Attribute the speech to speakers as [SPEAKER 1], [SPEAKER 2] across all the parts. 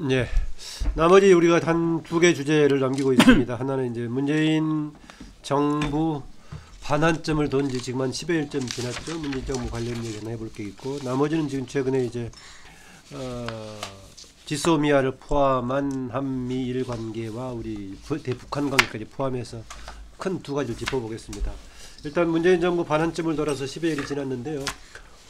[SPEAKER 1] 예. 나머지 우리가 단 두 개 주제를 남기고 있습니다. 하나는 이제 문재인 정부 반환점을 던지 지금 한 10여 일쯤 지났죠. 문재인 정부 관련 얘기 하나 해볼 게 있고, 나머지는 지금 최근에 이제 어, 지소미아를 포함한 한미일 관계와 우리 대북한 관계까지 포함해서 큰 두 가지를 짚어보겠습니다. 일단 문재인 정부 반환점을 돌아서 10여 일이 지났는데요.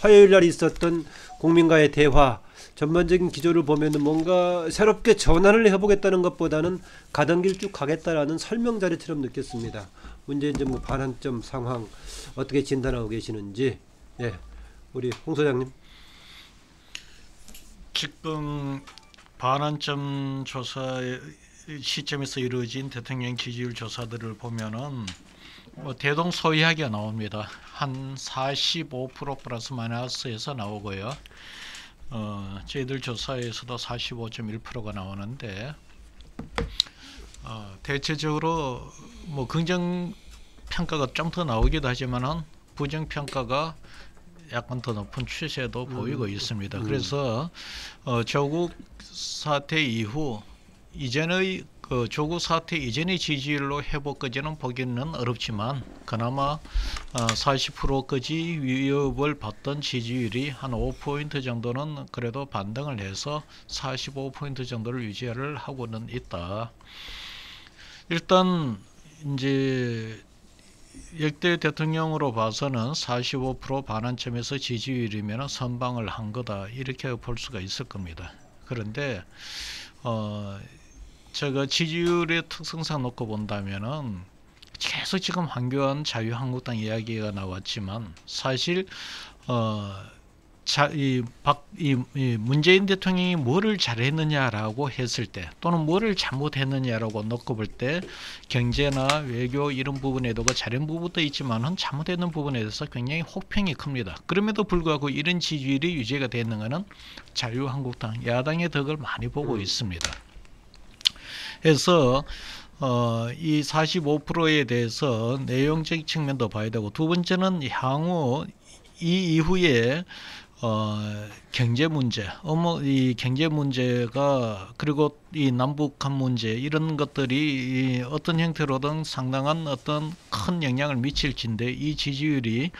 [SPEAKER 1] 화요일 날 있었던 국민과의 대화, 전반적인 기조를 보면은 뭔가 새롭게 전환을 해보겠다는 것보다는 가던 길 쭉 가겠다라는 설명 자리처럼 느꼈습니다. 문재인 정부 반환점 상황 어떻게 진단하고 계시는지, 예, 우리 홍 소장님.
[SPEAKER 2] 지금 반환점 조사 시점에서 이루어진 대통령 지지율 조사들을 보면은 대동소이하게 나옵니다. 한 45% 플러스 마이너스에서 나오고요. 저희들 조사에서도 45.1%가 나오는데, 대체적으로 뭐 긍정 평가가 좀 더 나오기도 하지만은 부정 평가가 약간 더 높은 추세도 보이고 있습니다. 그래서 조국 사태 이후 이전의 조국 사태 이전의 지지율로 회복까지는 보기는 어렵지만, 그나마 40%까지 위협을 받던 지지율이 한 5포인트 정도는 그래도 반등을 해서 45포인트 정도를 유지를 하고는 있다. 일단 이제 역대 대통령으로 봐서는 45% 반환점에서 지지율이면 선방을 한 거다, 이렇게 볼 수가 있을 겁니다. 그런데 제가 지지율의 특성상 놓고 본다면은 계속 지금 황교안 자유한국당 이야기가 나왔지만, 사실 이 문재인 대통령이 뭐를 잘했느냐라고 했을 때, 또는 뭐를 잘못했느냐라고 놓고 볼 때, 경제나 외교 이런 부분에도 잘한 부분도 있지만은 잘못했는 부분에 대해서 굉장히 혹평이 큽니다. 그럼에도 불구하고 이런 지지율이 유지가 되는 것은 자유한국당 야당의 덕을 많이 보고 있습니다. 그래서 이 45%에 대해서 내용적 측면도 봐야 되고, 두 번째는 향후 이 이후에 경제 문제, 이 경제 문제가, 그리고 이 남북한 문제, 이런 것들이 어떤 형태로든 상당한 어떤 큰 영향을 미칠진데, 이 지지율이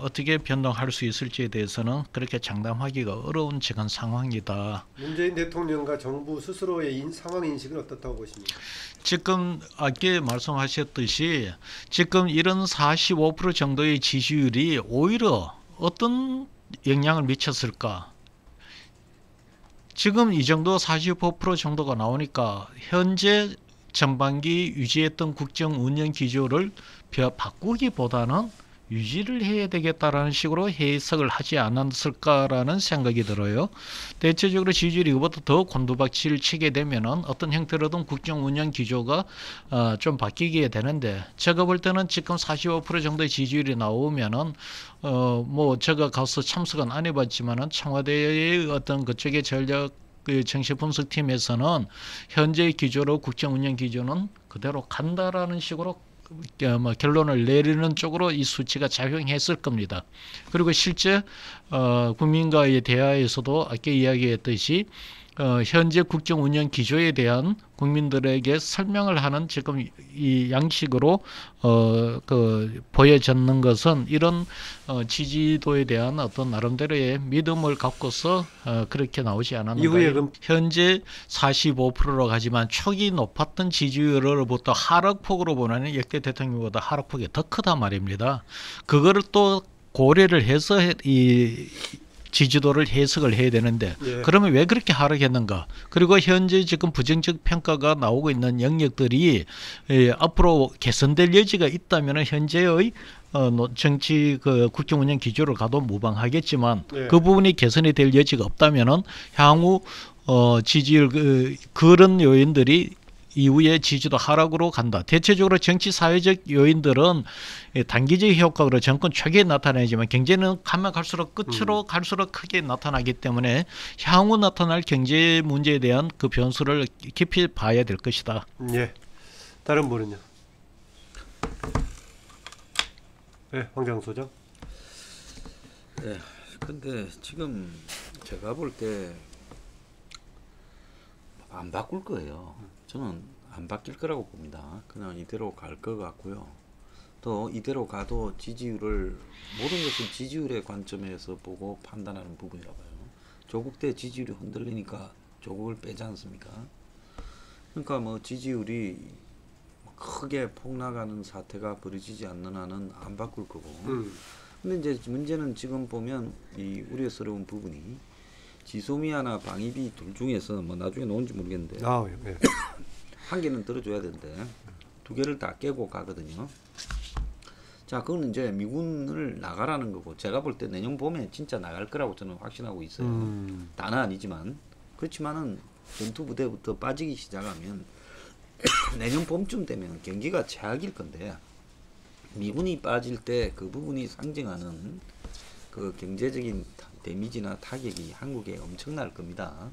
[SPEAKER 2] 어떻게 변동할 수 있을지에 대해서는 그렇게 장담하기가 어려운 지금 상황이다.
[SPEAKER 1] 문재인 대통령과 정부 스스로의 상황 인식은 어떻다고 보십니까?
[SPEAKER 2] 지금 아까 말씀하셨듯이 지금 이런 45% 정도의 지지율이 오히려 어떤 영향을 미쳤을까? 지금 이 정도 45% 정도가 나오니까 현재 전반기 유지했던 국정 운영 기조를 바꾸기보다는 유지를 해야 되겠다라는 식으로 해석을 하지 않았을까라는 생각이 들어요. 대체적으로 지지율이 이것보다 더 곤두박질을 치게 되면은 어떤 형태로든 국정 운영 기조가 좀 바뀌게 되는데, 제가 볼 때는 지금 45% 정도의 지지율이 나오면은 뭐 제가 가서 참석은 안 해봤지만은 청와대의 어떤 그쪽의 전략 정치 분석팀에서는 현재의 기조로 국정 운영 기조는 그대로 간다라는 식으로 결론을 내리는 쪽으로 이 수치가 작용했을 겁니다. 그리고 실제 국민과의 대화에서도 아까 이야기했듯이 현재 국정 운영 기조에 대한 국민들에게 설명을 하는 지금 이 양식으로 보여졌는 것은 이런 지지도에 대한 어떤 나름대로의 믿음을 갖고서 그렇게 나오지 않았는가. 현재 45%로 가지만 초기 높았던 지지율로부터 하락폭으로 보면 역대 대통령보다 하락폭이 더 크단 말입니다. 그거를 또 고려를 해서 이 지지도를 해석을 해야 되는데, 그러면 왜 그렇게 하락했는가? 그리고 현재 지금 부정적 평가가 나오고 있는 영역들이 앞으로 개선될 여지가 있다면 현재의 정치 국정 운영 기조를 가도 무방하겠지만, 그 부분이 개선이 될 여지가 없다면은 향후 지지율 그런 요인들이 이후에 지지도 하락으로 간다. 대체적으로 정치 사회적 요인들은 단기적 효과로 정권 초기에 나타나지만, 경제는 가면 갈수록 끝으로 갈수록 크게 나타나기 때문에 향후 나타날 경제 문제에 대한 그 변수를 깊이 봐야 될 것이다.
[SPEAKER 1] 예. 다른 분은요? 네, 황장 소장.
[SPEAKER 3] 네. 근데 지금 제가 볼 때 안 바꿀 거예요. 저는 안 바뀔 거라고 봅니다. 그냥 이대로 갈 것 같고요. 또 이대로 가도 지지율을 모든 것은 지지율의 관점에서 보고 판단하는 부분이라고 봐요. 조국 때 지지율이 흔들리니까 조국을 빼지 않습니까? 그러니까 뭐 지지율이 크게 폭락하는 사태가 벌어지지 않는 한은 안 바꿀 거고. 근데 이제 문제는 지금 보면 이 우려스러운 부분이 지소미아나 방위비 둘 중에서 뭐 나중에 나온지 모르겠는데
[SPEAKER 1] 예.
[SPEAKER 3] 한 개는 들어줘야 되는데 두 개를 다 깨고 가거든요. 자, 그거는 이제 미군을 나가라는 거고, 제가 볼 때 내년 봄에 진짜 나갈 거라고 저는 확신하고 있어요. 다는 아니지만. 그렇지만은 전투부대부터 빠지기 시작하면 내년 봄쯤 되면 경기가 최악일 건데, 미군이 빠질 때 그 부분이 상징하는 그 경제적인 데미지나 타격이 한국에 엄청날 겁니다.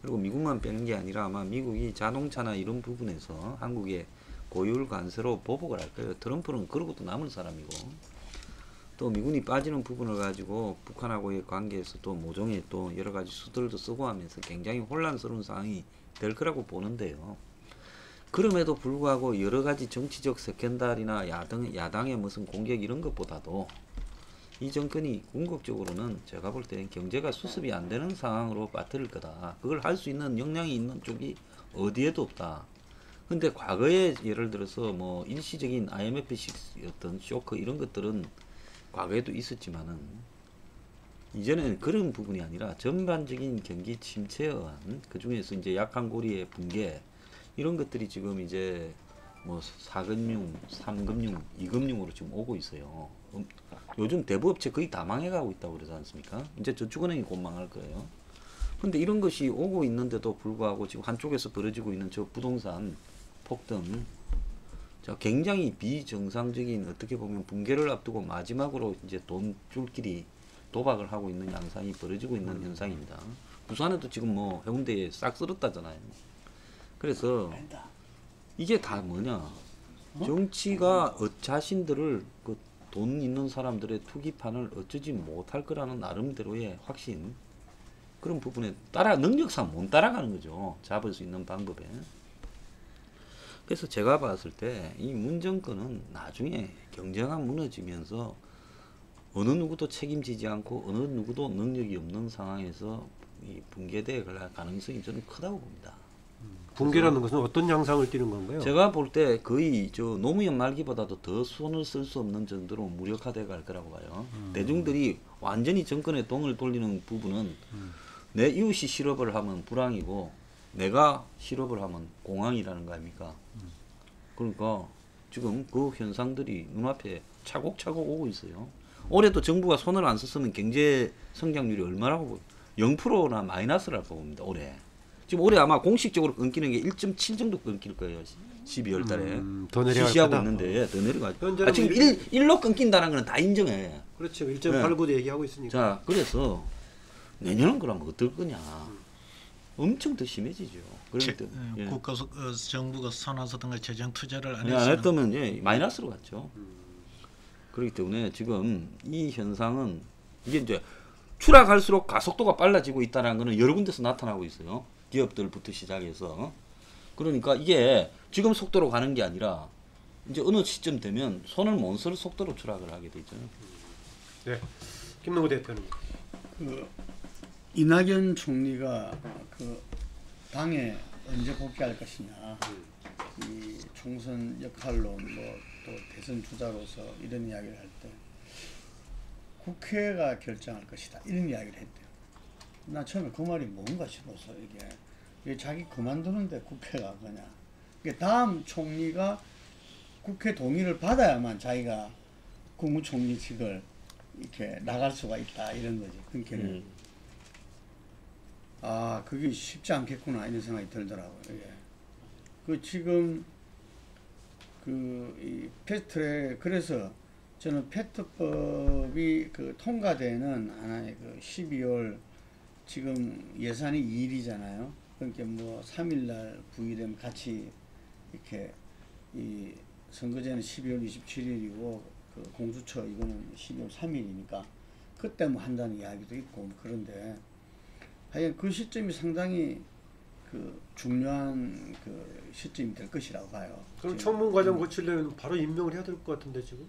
[SPEAKER 3] 그리고 미국만 빼는 게 아니라 아마 미국이 자동차나 이런 부분에서 한국에 고율 관세로 보복을 할 거예요. 트럼프는 그러고도 남을 사람이고, 또 미군이 빠지는 부분을 가지고 북한하고의 관계에서 또 모종의 또 여러 가지 수들도 쓰고 하면서 굉장히 혼란스러운 상황이 될 거라고 보는데요. 그럼에도 불구하고 여러 가지 정치적 스캔들이나 야당의 무슨 공격 이런 것보다도 이 정권이 궁극적으로는 제가 볼 때는 경제가 수습이 안 되는 상황으로 빠뜨릴 거다. 그걸 할 수 있는 역량이 있는 쪽이 어디에도 없다. 근데 과거에 예를 들어서 뭐 일시적인 IMF-식 어떤 쇼크 이런 것들은 과거에도 있었지만은 이제는 그런 부분이 아니라 전반적인 경기 침체에 의한, 그 중에서 이제 약한 고리의 붕괴 이런 것들이 지금 이제 뭐 4금융, 3금융, 2금융으로 지금 오고 있어요. 요즘 대부업체 거의 다 망해가고 있다고 그러지 않습니까? 이제 저축은행이 곧 망할 거예요. 근데 이런 것이 오고 있는데도 불구하고 지금 한쪽에서 벌어지고 있는 저 부동산 폭등, 자, 굉장히 비정상적인, 어떻게 보면 붕괴를 앞두고 마지막으로 이제 돈 줄 길이 도박을 하고 있는 양상이 벌어지고 있는 현상입니다. 부산에도 지금 뭐 해운대에 싹 쓸었다잖아요. 그래서 이게 다 뭐냐, 정치가 자신들을 그 돈 있는 사람들의 투기판을 어쩌지 못할 거라는 나름대로의 확신, 그런 부분에 능력상 못 따라가는 거죠. 잡을 수 있는 방법에. 그래서 제가 봤을 때 이 문정권은 나중에 경제가 무너지면서 어느 누구도 책임지지 않고 어느 누구도 능력이 없는 상황에서 이 붕괴될 가능성이 저는 크다고 봅니다.
[SPEAKER 1] 붕괴라는 것은 어떤 양상을 띠는 건가요?
[SPEAKER 3] 제가 볼 때 거의 저 노무현 말기보다도 더 손을 쓸 수 없는 정도로 무력화돼 갈 거라고 봐요. 대중들이 완전히 정권에 동을 돌리는 부분은 내 이웃이 실업을 하면 불황이고 내가 실업을 하면 공황이라는 거 아닙니까? 그러니까 지금 그 현상들이 눈앞에 차곡차곡 오고 있어요. 올해도 정부가 손을 안 썼으면 경제 성장률이 얼마라고 0%나 마이너스라고 봅니다. 올해. 지금 올해 아마 공식적으로 끊기는 게 1.7 정도 끊길 거예요. 12월 달에.
[SPEAKER 1] 더 내려갈
[SPEAKER 3] 지시하고
[SPEAKER 1] 거다.
[SPEAKER 3] 있는데 더 내려가죠. 지금
[SPEAKER 1] 뭐
[SPEAKER 3] 1로 끊긴다는 건 다 인정해.
[SPEAKER 1] 그렇죠. 1.89도 얘기하고 있으니까.
[SPEAKER 3] 자, 그래서 내년은 그러면 어떨 거냐. 엄청 더 심해지죠. 그렇기 때문에.
[SPEAKER 2] 정부가 선화서든가 재정 투자를 안
[SPEAKER 3] 안 했다면 마이너스로 갔죠. 그렇기 때문에 지금 이 현상은 이게 이제 추락할수록 가속도가 빨라지고 있다는 것은 여러 군데서 나타나고 있어요. 기업들부터 시작해서. 그러니까 이게 지금 속도로 가는 게 아니라 이제 어느 시점 되면 손을 못 쓸 속도로 추락을 하게 되죠.
[SPEAKER 1] 네, 김능우 대표는
[SPEAKER 4] 그 이낙연 총리가 그 당에 언제 복귀할 것이냐, 이 총선 역할로 뭐 또 대선 주자로서 이런 이야기를 할 때 국회가 결정할 것이다 이런 이야기를 했대요. 나 처음에 그 말이 뭔가 싶어서 이게 자기 그만두는데 국회가 그냥 이게 다음 총리가 국회 동의를 받아야만 자기가 국무총리직을 이렇게 나갈 수가 있다 이런 거지. 그러니까 아, 그게 쉽지 않겠구나 이런 생각이 들더라고요. 이게. 그 지금 이 패스트트랙, 그래서 저는 패트법이 그 통과되는 하나의 그 12월 지금 예산이 2일이잖아요. 그러니까 뭐 3일날 9일에 같이 이렇게 이 선거제는 12월 27일이고 그 공수처 이거는 12월 3일이니까 그때 뭐 한다는 이야기도 있고 그런데 하여간 그 시점이 상당히 그 중요한 그 시점이 될 것이라고 봐요.
[SPEAKER 1] 그럼
[SPEAKER 4] 지금.
[SPEAKER 1] 청문 과정 거치려면 바로 임명을 해야 될 것 같은데 지금.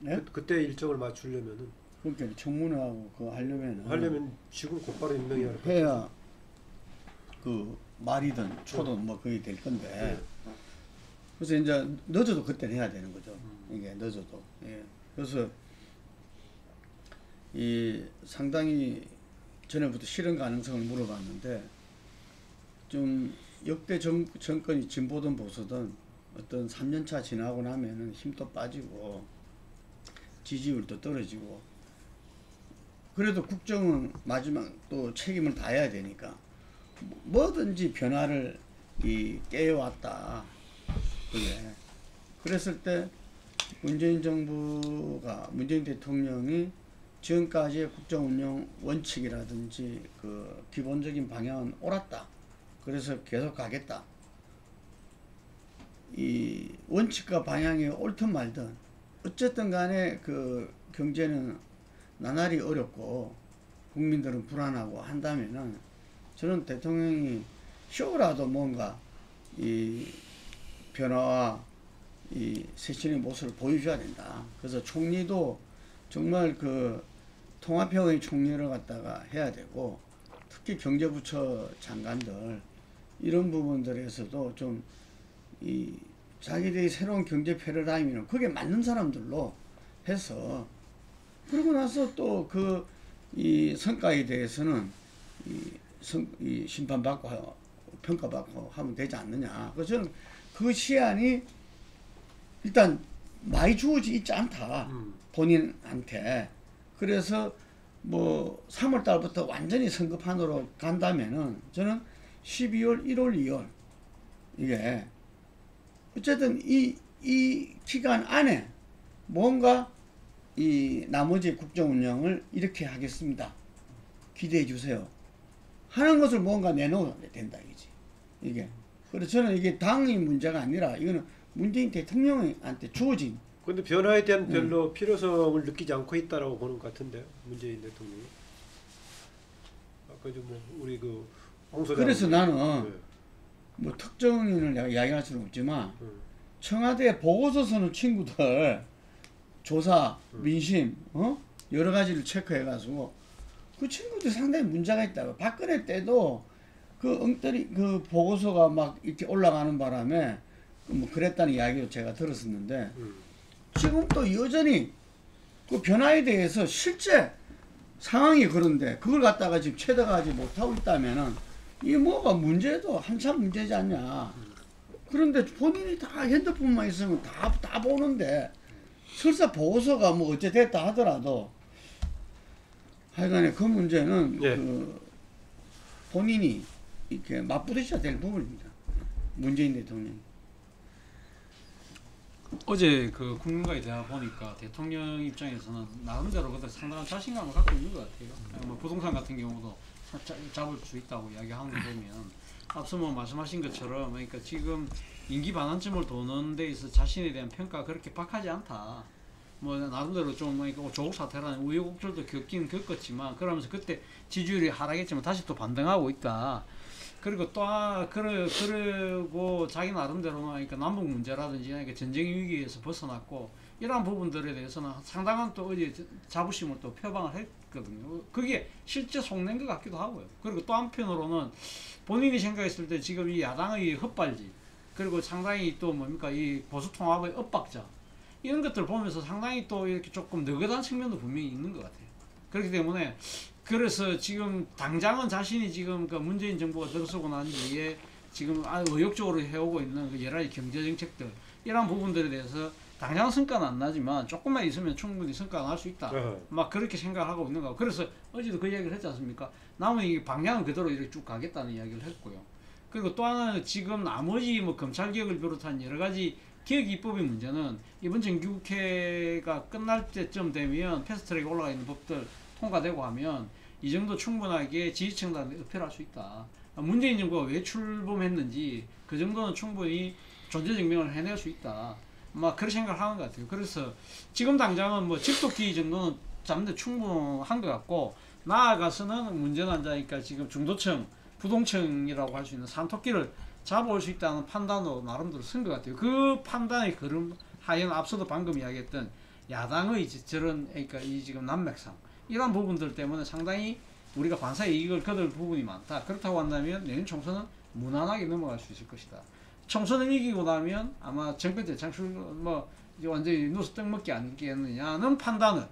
[SPEAKER 4] 네?
[SPEAKER 1] 그때 일정을 맞추려면은
[SPEAKER 4] 그러니까 청문회하고 그거 하려면
[SPEAKER 1] 지금 곧바로 임명해야 할 것 같아요.
[SPEAKER 4] 해야 그 말이든 초든 뭐 그게 될 건데 그래서 이제 늦어도 그때는 해야 되는 거죠. 이게 늦어도. 예. 그래서 이 상당히 전에부터 실현 가능성을 물어봤는데 좀 역대 정권이 진보든 보수든 어떤 3년차 지나고 나면은 힘도 빠지고 지지율도 떨어지고 그래도 국정은 마지막 또 책임을 다해야 되니까 뭐든지 변화를 깨어왔다. 그게 그랬을 때 문재인 정부가 문재인 대통령이 지금까지의 국정 운영 원칙이라든지 그 기본적인 방향은 옳았다. 그래서 계속 가겠다. 이 원칙과 방향이 옳든 말든 어쨌든 간에 그 경제는 나날이 어렵고 국민들은 불안하고 한다면은 저는 대통령이 쇼라도 뭔가 이 변화와 이 쇄신의 모습을 보여줘야 된다. 그래서 총리도 정말 그 통합형의 총리를 갖다가 해야 되고 특히 경제부처 장관들 이런 부분들에서도 좀 이 자기들이 새로운 경제 패러다임이는 그게 맞는 사람들로 해서 그러고 나서 또 그 이 성과에 대해서는 이 심판받고 평가받고 하면 되지 않느냐. 그래서 저는 그 시한이 일단 많이 주어지 있지 않다. 본인한테. 그래서 뭐 3월 달부터 완전히 선거판으로 간다면은 저는 12월, 1월, 2월 이게 어쨌든 이 기간 안에 뭔가 이 나머지 국정 운영을 이렇게 하겠습니다. 기대해 주세요. 하는 것을 뭔가 내놓아야 된다 이지. 이게. 그래서 저는 이게 당의 문제가 아니라 이거는 문재인 대통령한테 주어진.
[SPEAKER 1] 그런데 변화에 대한 별로 필요성을 느끼지 않고 있다라고 보는 것 같은데요, 문재인 대통령이. 아까 좀 뭐 우리 그 홍소장.
[SPEAKER 4] 그래서 나는 뭐 특정인을 내가 이야기할 수는 없지만 청와대 보고서 쓰는 친구들 조사, 민심, 여러 가지를 체크해가지고 그 친구들 상당히 문제가 있다고. 박근혜 때도 그 엉터리 그 보고서가 막 이렇게 올라가는 바람에 뭐 그랬다는 이야기도 제가 들었었는데 지금 또 여전히 그 변화에 대해서 실제 상황이 그런데 그걸 갖다가 지금 최대화하지 못하고 있다면은 이게 뭐가 문제도 한참 문제지 않냐. 그런데 본인이 다 핸드폰만 있으면 다 보는데 설사 보고서가 뭐 어째 됐다 하더라도 하여간에 그 문제는 그 본인이 이렇게 맞부딪혀야 될 부분입니다. 문재인 대통령.
[SPEAKER 5] 어제 그 국민과의 대화 보니까 대통령 입장에서는 나름대로 그때 상당한 자신감을 갖고 있는 것 같아요. 뭐 부동산 같은 경우도 잡을 수 있다고 이야기하는 거 보면 앞서 뭐 말씀하신 것처럼 그러니까 지금 임기 반환점을 도는 데 있어 자신에 대한 평가가 그렇게 박하지 않다. 뭐 나름대로 좀 그러니까 조국 사태라는 우여곡절도 겪긴 겪었지만 그러면서 그때 지지율이 하락했지만 다시 또 반등하고 있다. 그리고 또 그리고 자기 나름대로 그러니까 남북 문제라든지 그러니까 전쟁 위기에서 벗어났고 이러한 부분들에 대해서는 상당한 또 어제 자부심을 또 표방을 했거든요. 그게 실제 속낸 것 같기도 하고요. 그리고 또 한편으로는 본인이 생각했을 때 지금 이 야당의 헛발질 그리고 상당히 또 뭡니까 이 보수 통합의 엇박자 이런 것들 보면서 상당히 또 이렇게 조금 느긋한 측면도 분명히 있는 것 같아요. 그렇기 때문에 그래서 지금 당장은 자신이 지금 그 문재인 정부가 들어서고 난 뒤에 지금 의욕적으로 해오고 있는 그 여러 가지 경제 정책들 이런 부분들에 대해서 당장 성과는 안 나지만 조금만 있으면 충분히 성과가 날 수 있다. 막 그렇게 생각을 하고 있는 거고 그래서 어제도 그 이야기를 했지 않습니까? 남은 이 방향은 그대로 이렇게 쭉 가겠다는 이야기를 했고요. 그리고 또 하나는 지금 나머지 뭐 검찰 개혁을 비롯한 여러 가지 개혁 입법의 문제는 이번 정기국회가 끝날 때쯤 되면 패스트트랙에 올라가 있는 법들 통과되고 하면 이 정도 충분하게 지지층들한테 어필할 수 있다. 문재인 정부가 왜 출범했는지 그 정도는 충분히 존재 증명을 해낼 수 있다. 막 그런 생각을 하는 것 같아요. 그래서 지금 당장은 뭐 집도기 정도는 잡는데 충분한 것 같고 나아가서는 문제는 앉아니까 지금 중도층 부동층이라고 할 수 있는 산토끼를 잡아올 수 있다는 판단으로 나름대로 쓴 것 같아요. 그 판단의 그름 하에는 앞서도 방금 이야기했던 야당의 저런 그러니까 이 지금 난맥상 이런 부분들 때문에 상당히 우리가 관사의 이익을 거둘 부분이 많다. 그렇다고 한다면 내년 총선은 무난하게 넘어갈 수 있을 것이다. 총선을 이기고 나면 아마 정권 재창출 뭐 이제 완전히 누수 떡먹기 아니겠느냐는 판단을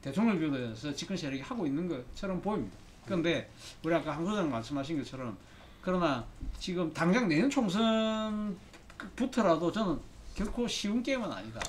[SPEAKER 5] 대통령을 비롯해서 집권 세력이 하고 있는 것처럼 보입니다. 그런데 우리 아까 한 소장 말씀하신 것처럼 그러나 지금 당장 내년 총선부터라도 저는 결코 쉬운 게임은 아니다.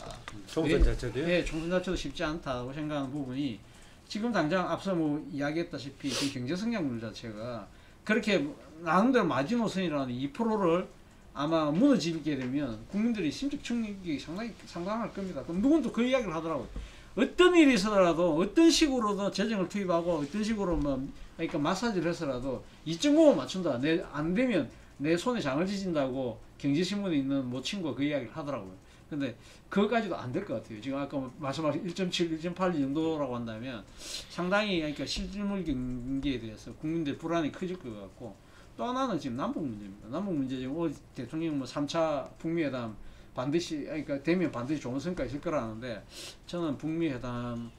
[SPEAKER 1] 총선 자체도요?
[SPEAKER 5] 네, 총선 자체도 쉽지 않다고 생각하는 부분이 지금 당장 앞서 뭐 이야기했다시피 그 경제 성장률 자체가 그렇게 나름대로 마지노선이라는 2%를 아마 무너지게 되면 국민들이 심적 충격이 상당할 겁니다. 그럼 누군도 그 이야기를 하더라고요. 어떤 일이 있어라도 어떤 식으로도 재정을 투입하고 어떤 식으로 뭐 그러니까 마사지를 해서라도 2.5만 맞춘다. 안 되면 내 손에 장을 지진다고 경제신문에 있는 모 친구가 그 이야기를 하더라고요. 근데 그거까지도 안 될 것 같아요. 지금 아까 말씀하신 1.7, 1.8 정도라고 한다면 상당히 그러니까 실물 경기에 대해서 국민들 불안이 커질 것 같고 또 하나는 지금 남북 문제입니다. 남북 문제 지금 대통령 뭐 3차 북미 회담 반드시 그러니까 되면 반드시 좋은 성과 있을 거라는데 저는 북미 회담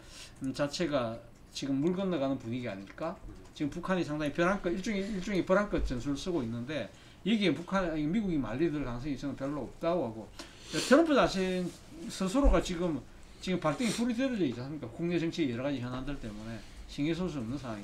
[SPEAKER 5] 자체가 지금 물 건너가는 분위기 아닐까? 지금 북한이 상당히 벼랑끝 일종의 벼랑끝 전술을 쓰고 있는데 여기에 미국이 말리들 가능성이 저는 별로 없다고 하고 트럼프 자신 스스로가 지금 발등에 불이 떨어져 있지 않습니까? 국내 정치의 여러 가지 현안들 때문에 신경 쓸 수 없는 상황이.